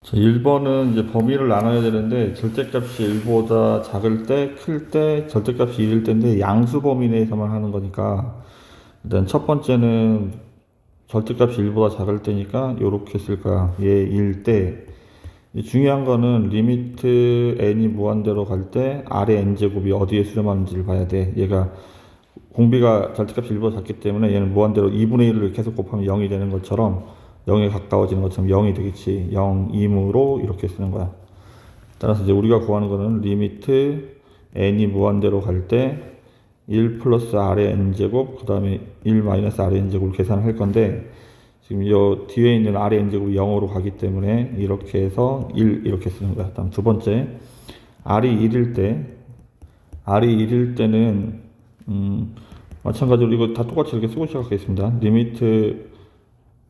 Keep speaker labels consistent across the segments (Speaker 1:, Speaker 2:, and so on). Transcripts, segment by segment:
Speaker 1: 자, 1번은 이제 범위를 나눠야 되는데 절대값이 1보다 작을 때, 클 때, 절대값이 1일 때인데 양수 범위 내에서만 하는 거니까 일단 첫 번째는 절대값이 1보다 작을 때니까 요렇게 쓸 거야. 얘 1 때. 중요한 거는 리미트 n이 무한대로 갈 때 아래 n제곱이 어디에 수렴하는지를 봐야 돼. 얘가 공비가 절대값이 1보다 작기 때문에 얘는 무한대로 2분의 1을 계속 곱하면 0이 되는 것처럼 0에 가까워지는 것처럼 0이 되겠지. 0, 2무로 이렇게 쓰는 거야. 따라서 이제 우리가 구하는 거는 리미트 n이 무한대로 갈 때 1 플러스 r의 n제곱, 그 다음에 1 마이너스 r의 n제곱을 계산할 건데, 지금 이 뒤에 있는 r의 n제곱이 0으로 가기 때문에 이렇게 해서 1 이렇게 쓰는 거야. 다음 두 번째, r이 1일 때, 는 마찬가지로 이거 다 똑같이 이렇게 쓰고 시작하겠습니다. 리미트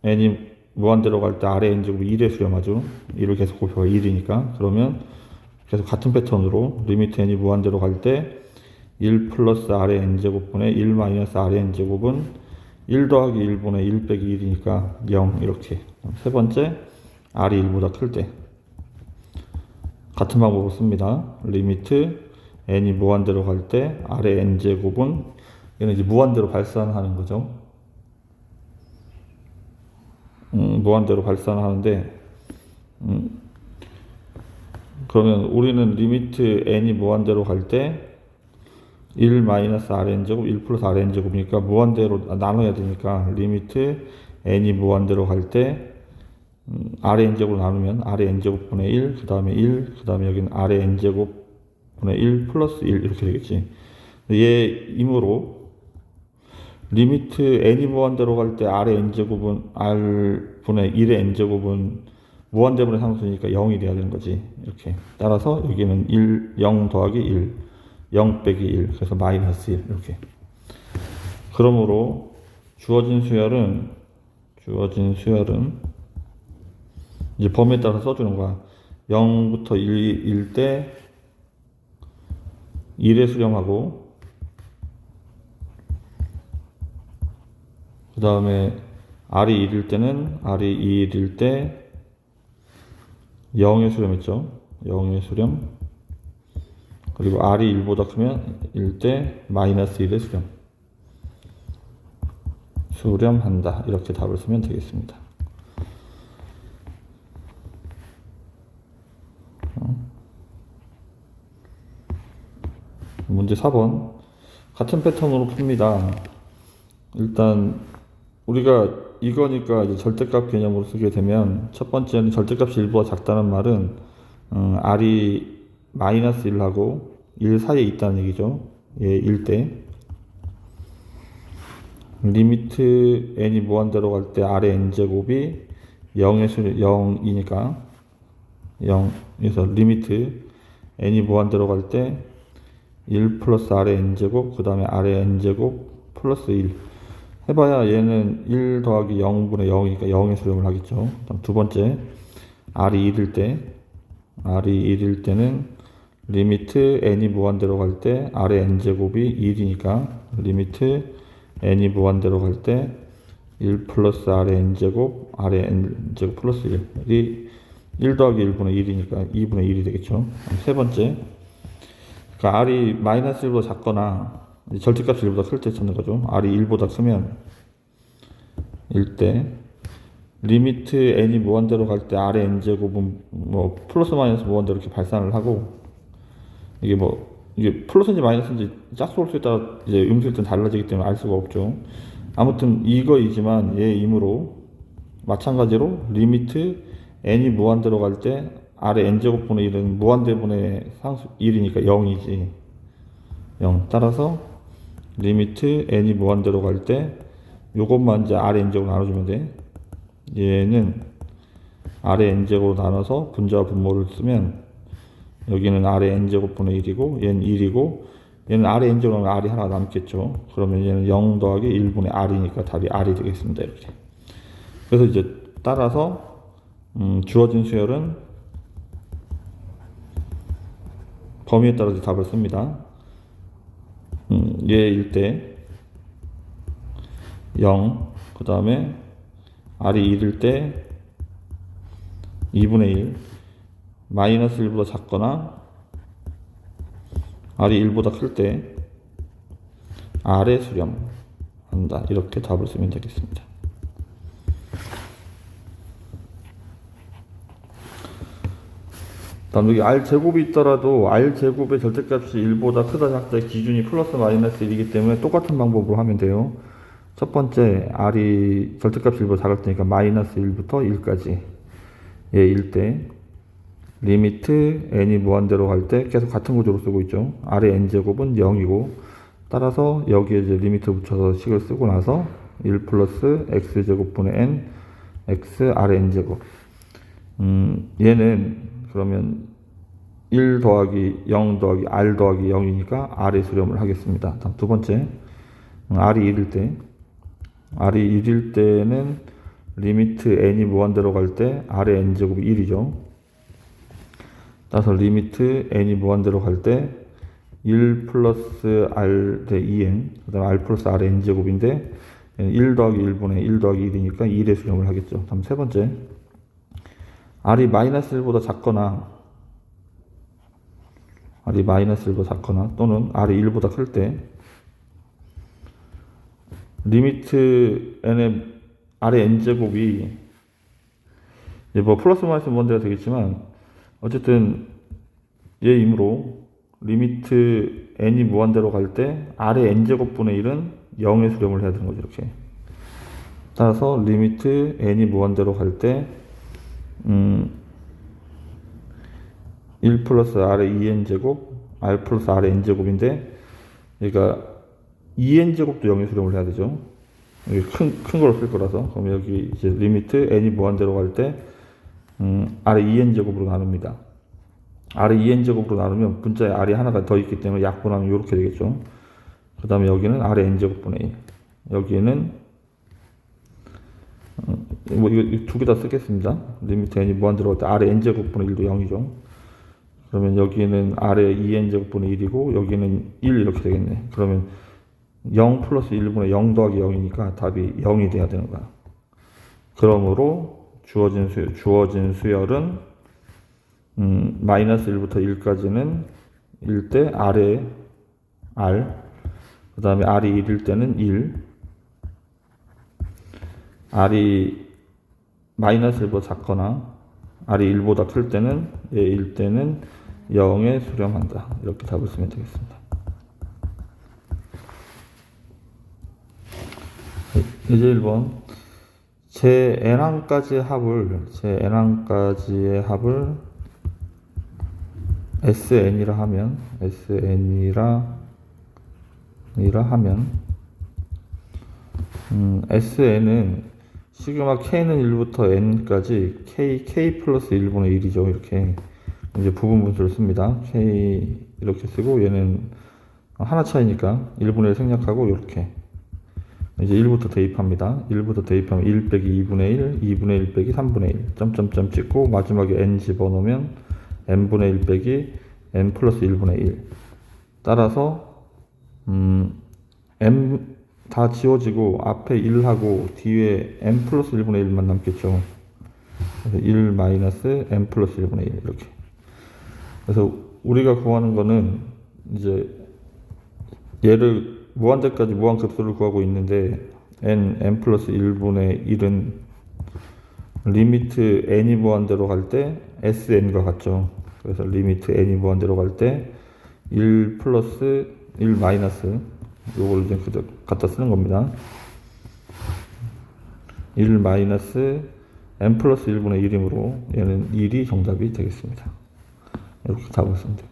Speaker 1: n이 무한대로 갈 때 r의 n제곱이 1에 수렴하죠. 1을 계속 곱해봐 1이니까. 그러면 계속 같은 패턴으로 리미트 n이 무한대로 갈 때 1 플러스 r의 n제곱분의 1 마이너스 r의 n제곱은 1 더하기 1분의 1 빼기 1이니까 0 이렇게. 세 번째, r이 1보다 클 때 같은 방법으로 씁니다. 리미트 n이 무한대로 갈 때 r의 n제곱은 얘는 이제 무한대로 발산하는 거죠. 무한대로 발산하는데 그러면 우리는 리미트 n이 무한대로 갈 때 1 마이너스 rn제곱 1 플러스 rn제곱이니까 무한대로 나눠야 되니까 리미트 n이 무한대로 갈 때 rn제곱으로 나누면 rn제곱분의 1, 그 다음에 1, 그 다음에 여기는 rn제곱분의 1 플러스 1 이렇게 되겠지. 얘 임으로 리미트 n이 무한대로 갈 때 r의 n제곱은 r분의 1의 n제곱은 무한대분의 상수니까 0이 돼야 되는 거지. 이렇게. 따라서 여기는 0 더하기 1, 0 빼기 1, 그래서 마이너스 1 이렇게. 그러므로 주어진 수열은 이제 범위에 따라 써주는 거야. 0부터 1일 때 1에 수렴하고, 그 다음에 r이 1일 때는 r이 2일일 때 0에 수렴했죠. 0에 수렴. 그리고 r이 1보다 크면 1 때 마이너스 1에 수렴한다. 이렇게 답을 쓰면 되겠습니다. 문제 4번. 같은 패턴으로 풉니다. 일단 우리가 이거니까 이제 절대값 개념으로 쓰게 되면 첫 번째는 절대값이 1보다 작다는 말은 r이 마이너스 1하고 1 사이에 있다는 얘기죠. 예, 1 때 리미트 n이 무한대로 갈 때 r의 n제곱이 0이니까 0에서 리미트 n이 무한대로 갈 때 1 플러스 r의 n제곱, 그 다음에 r의 n제곱 플러스 1 해봐야 얘는 1 더하기 0분의 0이니까 0에 수렴을 하겠죠. 다음 두 번째, r이 1일 때는 리미트 n이 무한대로 갈 때 r의 n제곱이 1이니까 리미트 n이 무한대로 갈 때 1 플러스 r의 n제곱, r의 n제곱 플러스 1이 1 더하기 1분의 1이니까 2분의 1이 되겠죠. 세 번째, 그러니까 r이 마이너스 1보다 작거나 절대값이 1보다 클 때 찾는 거죠. r이 1보다 크면 1 때 리미트 n이 무한대로 갈 때 r의 n제곱은 뭐 플러스 마이너스 무한대로 이렇게 발산을 하고, 이게 플러스인지 마이너스인지 짝수홀수에 따라 이제 음수일 땐 달라지기 때문에 알 수가 없죠. 아무튼 이거이지만 얘 임으로 마찬가지로 리미트 n이 무한대로 갈 때 r의 n제곱분의 1은 무한대분의 상수 1이니까 0이지. 0. 따라서 리미트 n이 무한대로 갈 때 요것만 이제 r의 n제곱으로 나눠주면 돼. 얘는 r의 n제곱으로 나눠서 분자와 분모를 쓰면 여기는 r의 n제곱분의 1이고 얘는 1이고 얘는 r의 n제곱으로 하면 r이 하나 남겠죠. 그러면 얘는 0 더하기 1분의 r이니까 답이 r이 되겠습니다. 이렇게. 그래서 이제 따라서 주어진 수열은 범위에 따라서 답을 씁니다. 얘일 때 0, 그 다음에 r이 1일 때 2분의 1 마이너스 1보다 작거나 r이 1보다 클 때 r에 수렴한다. 이렇게 답을 쓰면 되겠습니다. 다음 여기 r제곱이 있더라도 r제곱의 절대값이 1보다 크다 작다 기준이 플러스 마이너스 1이기 때문에 똑같은 방법으로 하면 돼요. 첫 번째 r이 절대값이 1보다 작을 테니까 마이너스 1부터 1까지 얘 1 때 리미트 n이 무한대로 갈 때 계속 같은 구조로 쓰고 있죠. r의 n제곱은 0이고 따라서 여기에 이제 리미트 붙여서 식을 쓰고 나서 1 플러스 x제곱분의 n x r의 n제곱 얘는 그러면 1 더하기 0 더하기 r 더하기 0이니까 r에 수렴을 하겠습니다. 다음 두 번째 r이 1일 때 r이 1일 때는 리미트 n이 무한대로 갈 때 r의 n제곱이 1이죠. 따라서 리미트 n이 무한대로 갈 때 1 플러스 r 대 2n 그 다음 r 플러스 r의 n제곱인데 1 더하기 1분의 1 더하기 1이니까 1에 수렴을 하겠죠. 다음 세 번째 r이 마이너스 1보다 작거나 r이 마이너스 1보다 작거나 또는 r이 1보다 클 때 리미트 n의 r의 n제곱이 뭐 플러스 마이너스 뭔데가 되겠지만 어쨌든 얘이므로 리미트 n이 무한대로 갈 때 r의 n제곱분의 1은 0에 수렴을 해야 되는 거죠. 이렇게 따라서 리미트 n이 무한대로 갈 때 1 플러스 r의 2n제곱 r 플러스 r의 n제곱인데 그러니까 2n제곱도 0에 수렴을 해야 되죠. 여기 큰 걸 쓸 거라서. 그럼 여기 이제 리미트 n이 무한대로 갈 때 r의 2n제곱으로 나눕니다. r의 2n제곱으로 나누면 분자에 r이 하나가 더 있기 때문에 약분하면 이렇게 되겠죠. 그 다음에 여기는 r의 n제곱분의 1 여기에는 뭐 이거 두 개 다 쓰겠습니다. 리미트 n이 무한대로 갈 때 r의 n제곱분의 1도 0이죠. 그러면 여기는 r의 2n제곱분의 1이고 여기는 1 이렇게 되겠네. 그러면 0 플러스 1분의 0 더하기 0이니까 답이 0이 돼야 되는 거야. 그러므로 주어진 수열은 마이너스 1부터 1까지는 1 때 r의 r 그 다음에 r이 1일 때는 1 r이 마이너스 1보다 작거나 r이 1보다 클 때는 얘 1 때는 0에 수렴한다. 이렇게 답을 쓰면 되겠습니다. 이제 1번 제 n항까지의 합을 sn이라 하면 sn은 시그마 k는 1부터 n까지 k 플러스 1분의 1이죠. 이렇게 이제 부분 분수를 씁니다. k 이렇게 쓰고 얘는 하나 차이니까 1분의 1 생략하고 이렇게 이제 1부터 대입합니다. 1부터 대입하면 1 빼기 2분의 1, 2분의 1 빼기 3분의 1 점점점 찍고 마지막에 n 집어넣으면 n분의 1 빼기 n 플러스 1분의 1 따라서 n 다 지워지고 앞에 1하고 뒤에 n 플러스 1분의 1만 남겠죠. 그래서 1 마이너스 n 플러스 1분의 1 이렇게. 그래서 우리가 구하는 거는 이제 얘를 무한대까지 무한급수를 구하고 있는데 n 플러스 1분의 1은 리미트 n이 무한대로 갈 때 sn과 같죠. 그래서 리미트 n이 무한대로 갈 때 1 플러스 1 마이너스 요걸 이제 그저 갖다 쓰는 겁니다. 1 마이너스 n 플러스 1분의 1이므로 얘는 1이 정답이 되겠습니다. 이렇게 답을 쓰면 돼요.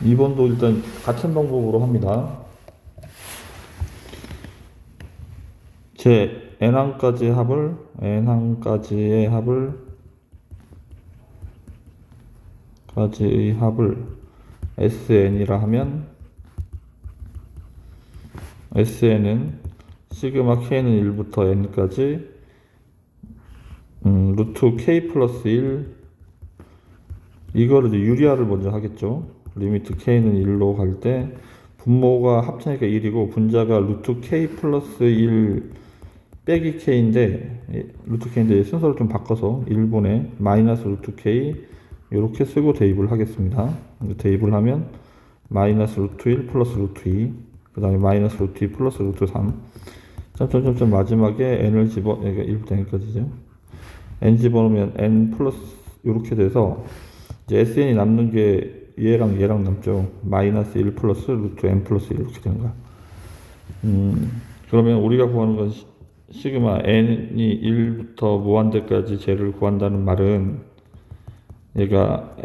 Speaker 1: 2번도 일단 같은 방법으로 합니다. 제 n항까지의 합을 sn이라 하면 sn은 시그마 k는 1부터 n까지 루트 k 플러스 1 이거를 이제 유리화를 먼저 하겠죠. 리미트 k는 1로 갈 때 분모가 합치니까 1이고 분자가 루트 k 플러스 1 빼기 k인데 루트 k인데 순서를 좀 바꿔서 1분의 마이너스 루트 k 이렇게 쓰고 대입을 하겠습니다. 대입을 하면 마이너스 루트 1 플러스 루트 2, 그 다음에 마이너스 루트 2 플러스 루트 3, 점점점점 마지막에 n을 그러니까 1부터 n까지죠. n 집어넣으면 n 플러스 이렇게 돼서 이제 sn이 남는 게 얘랑 남죠. 마이너스 1 플러스 루트 n 플러스 1 이렇게 되는 거야. 그러면 우리가 구하는 건 시그마 n이 1부터 무한대까지 쟤를 구한다는 말은 얘가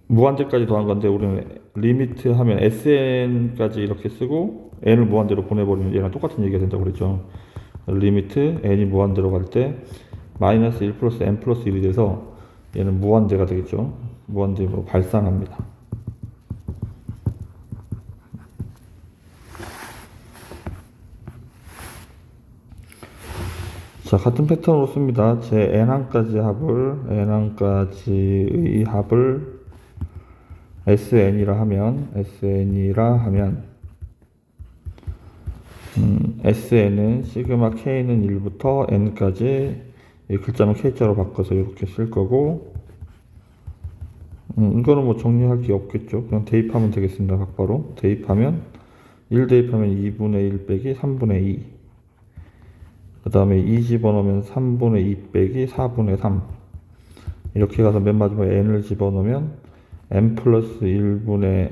Speaker 1: 무한대까지 더한 건데 우리는 리미트 하면 sn까지 이렇게 쓰고 n을 무한대로 보내버리면 얘랑 똑같은 얘기가 된다고 그랬죠. 리미트 n이 무한대로 갈 때 마이너스 1 플러스 n 플러스 1이 돼서 얘는 무한대가 되겠죠. 무한대로 발산합니다. 자, 같은 패턴으로 씁니다. 제 n항까지 n항까지의 합을 sn이라 하면 sn은 시그마 k는 1부터 n까지 이 글자만 k자로 바꿔서 이렇게 쓸 거고, 이거는 뭐 정리할 게 없겠죠. 그냥 대입하면 되겠습니다. 각바로 대입하면 1 대입하면 2분의 1 빼기 3분의 2, 그 다음에 2 집어넣으면 3분의 2 빼기 4분의 3, 이렇게 가서 맨 마지막에 n을 집어넣으면 n 플러스 1분의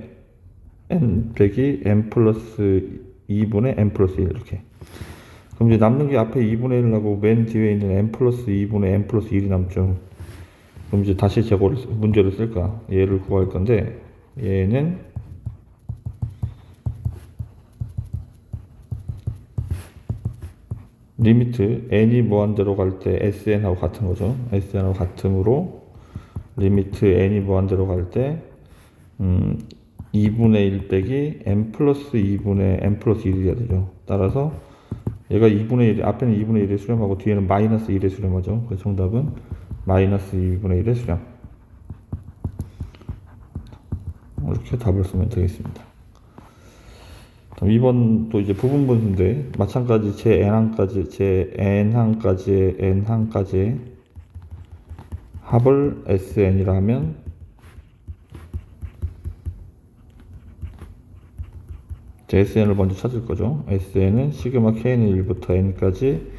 Speaker 1: n 빼기 n 플러스 2분의 n 플러스 1 이렇게. 그럼 이제 남는 게 앞에 2분의 1 나고 맨 뒤에 있는 n 플러스 2분의 n 플러스 1이 남죠. 그럼 이제 다시 문제를 쓸까? 얘를 구할 건데, 얘는 리미트 n이 무한대로 갈 때 sn하고 같은 거죠. sn하고 같으므로 리미트 n이 무한대로 갈 때 2분의 1 빼기 n 플러스 2분의 n 플러스 1이 돼야 되죠. 따라서 얘가 2분의 1, 앞에는 2분의 1에 수렴하고 뒤에는 마이너스 1에 수렴하죠. 그래서 정답은 마이너스 2분의 1에 수렴. 이렇게 답을 쓰면 되겠습니다. 2번도 이제 부분분수인데 마찬가지 제 n항까지의 합을 sn이라 하면 sn을 먼저 찾을 거죠. sn은 시그마 k는 1부터 n까지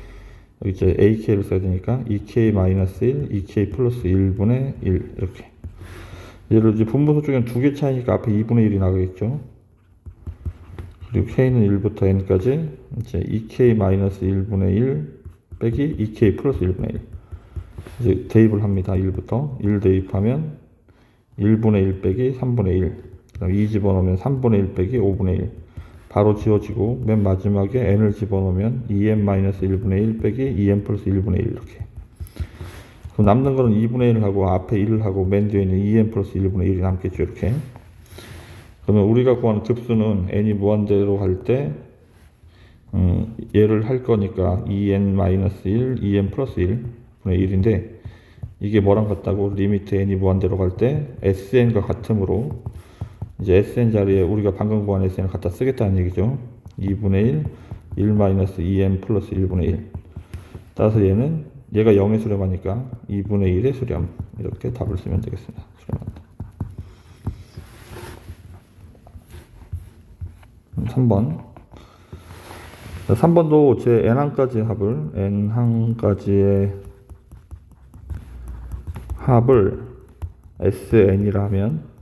Speaker 1: 이제 ak를 써야 되니까 2k-1, 2k 플러스 1분의 1 이렇게. 얘를 이제 분모수 쪽에는 2개 차이니까 앞에 2분의 1이 나가겠죠. 그리고 k는 1부터 n까지 이제 2k-1분의 1 빼기 2k 플러스 1분의 1. 이제 대입을 합니다. 1부터 1 대입하면 1분의 1 빼기 3분의 1. 그다음 2 집어넣으면 3분의 1 빼기 5분의 1. 바로 지워지고 맨 마지막에 n을 집어넣으면 2n-1분의 1 빼기 2n 플러스 1분의 1 이렇게. 그럼 남는 거는 2분의 1을 하고 앞에 1을 하고 맨 뒤에 있는 2n 플러스 1분의 1이 남겠죠. 이렇게. 그러면 우리가 구하는 급수는 n이 무한대로 갈 때 얘를 할 거니까 2n-1, 2n 플러스 1분의 1인데 이게 뭐랑 같다고? 리미트 n이 무한대로 갈 때 sn과 같으므로 이제 sn 자리에 우리가 방금 구한 sn을 갖다 쓰겠다는 얘기죠. 2분의 1, 1-2n 플러스 1분의 1. 따라서 얘가 0에 수렴하니까 2분의 1에 수렴. 이렇게 답을 쓰면 되겠습니다. 수렴한다. 3번. 3번도 제 n항까지 합을, n항까지의 합을 sn이라 하면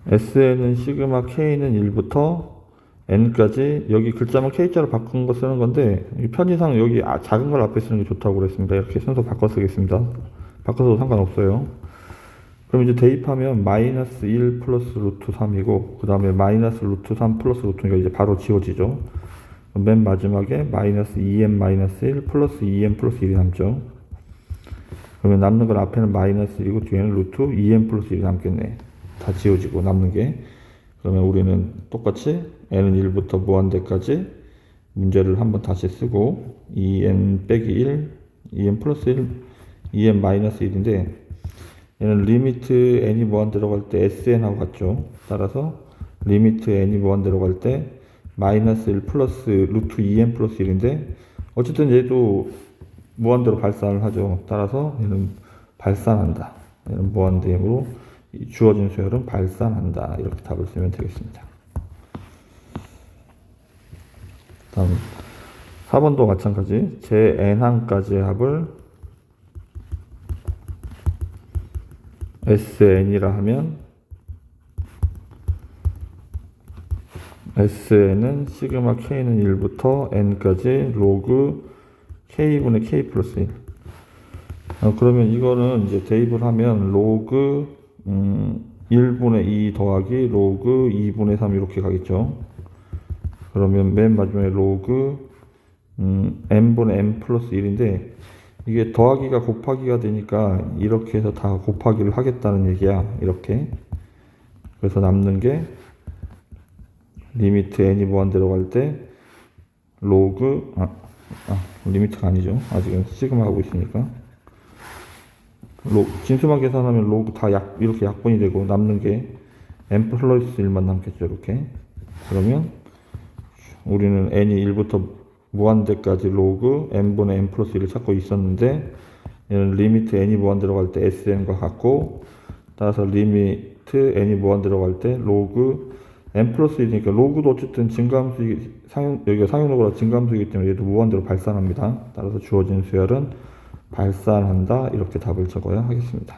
Speaker 1: sn은 시그마 k는 1부터 n까지 여기 글자만 k자로 바꾼 거 쓰는 건데 편의상 여기 작은 걸 앞에 쓰는 게 좋다고 그랬습니다. 이렇게 순서 바꿔 쓰겠습니다. 바꿔서도 상관없어요. 그럼 이제 대입하면 마이너스 1 플러스 루트 3이고 그 다음에 마이너스 루트 3 플러스 루트니까 이제 바로 지워지죠. 맨 마지막에 마이너스 2n-1 플러스 2n 플러스 1이 남죠. 그러면 남는 건 앞에는 마이너스 1이고 뒤에는 루트 2n 플러스 1이 남겠네. 다 지워지고 남는 게. 그러면 우리는 똑같이 n은 1부터 무한대까지 문제를 한번 다시 쓰고 2n 빼기 1, 2n 플러스 1, 2n 마이너스 1인데 얘는 리미트 n이 무한대로 갈 때 sn하고 같죠. 따라서 리미트 n이 무한대로 갈 때 마이너스 1 플러스 루트 2n 플러스 1인데 어쨌든 얘도 무한대로 발산을 하죠. 따라서 얘는 발산한다. 얘는 무한대로 주어진 수열은 발산한다. 이렇게 답을 쓰면 되겠습니다. 다음 4번도 마찬가지. 제 n항까지의 합을 Sn이라 하면 Sn은 시그마 K는 1부터 N까지 로그 K분의 K 플러스 1. 그러면 이거는 이제 대입을 하면 로그 1분의 2 더하기 로그 2분의 3 이렇게 가겠죠. 그러면 맨 마지막에 로그 n분의 n 플러스 1인데 이게 더하기가 곱하기가 되니까 이렇게 해서 다 곱하기를 하겠다는 얘기야. 이렇게. 그래서 남는 게 리미트 n이 무한대로 갈 때 로그 리미트가 아니죠. 아직은 시그마 하고 있으니까 진수만 계산하면 로그 다 이렇게 약분이 되고 남는 게 n 플러스 1만 남겠죠. 이렇게. 그러면 우리는 n이 1부터 무한대까지 로그 n분의 n 플러스 1을 찾고 있었는데 얘는 리미트 n이 무한대로 갈 때 sn과 같고 따라서 리미트 n이 무한대로 갈 때 로그 n 플러스 1이니까 로그도 어쨌든 여기가 상용로그라 증가함수이기 때문에 얘도 무한대로 발산합니다. 따라서 주어진 수열은 발산한다. 이렇게 답을 적어야 하겠습니다.